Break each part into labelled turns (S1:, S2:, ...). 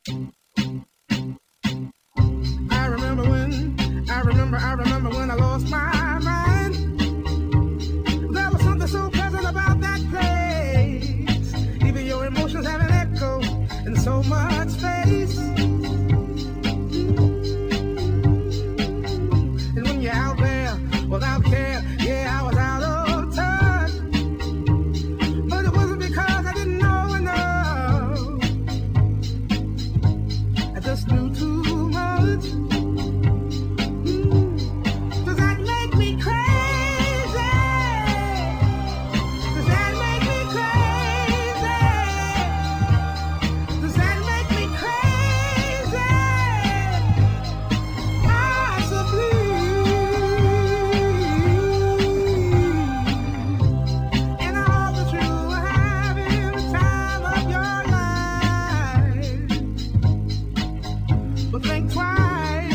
S1: I remember when I lost my mind. There was something so pleasant about that place. Even your emotions have an echo in so much space. And when you're out there without care, yeah, I was out of touch. But it wasn't because I didn't know enough. I just knew too much. Does that make me crazy? Does that make me crazy? Does that make me crazy? Possibly. And I hope that you are having the time of your life. But think twice.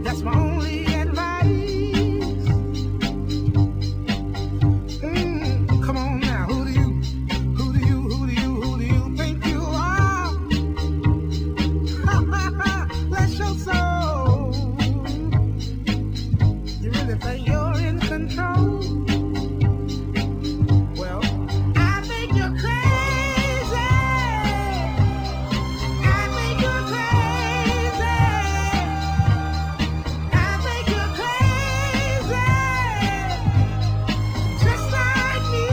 S1: That's my only advice. Come on now, who do you think you are? Bless your soul. You really think you're in control? Well, I think you're crazy. I think you're crazy. I think you're crazy, just like me.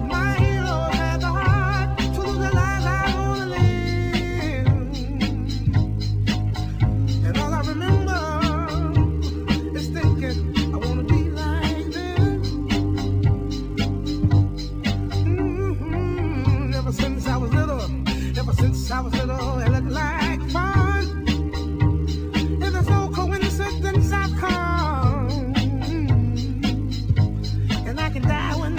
S1: My heroes had the heart to lose the lives I wanna live. And all I remember is thinking, I wanna be like them. Ever since I was little, it looked like fun. And there's no coincidence I've come. And I can die when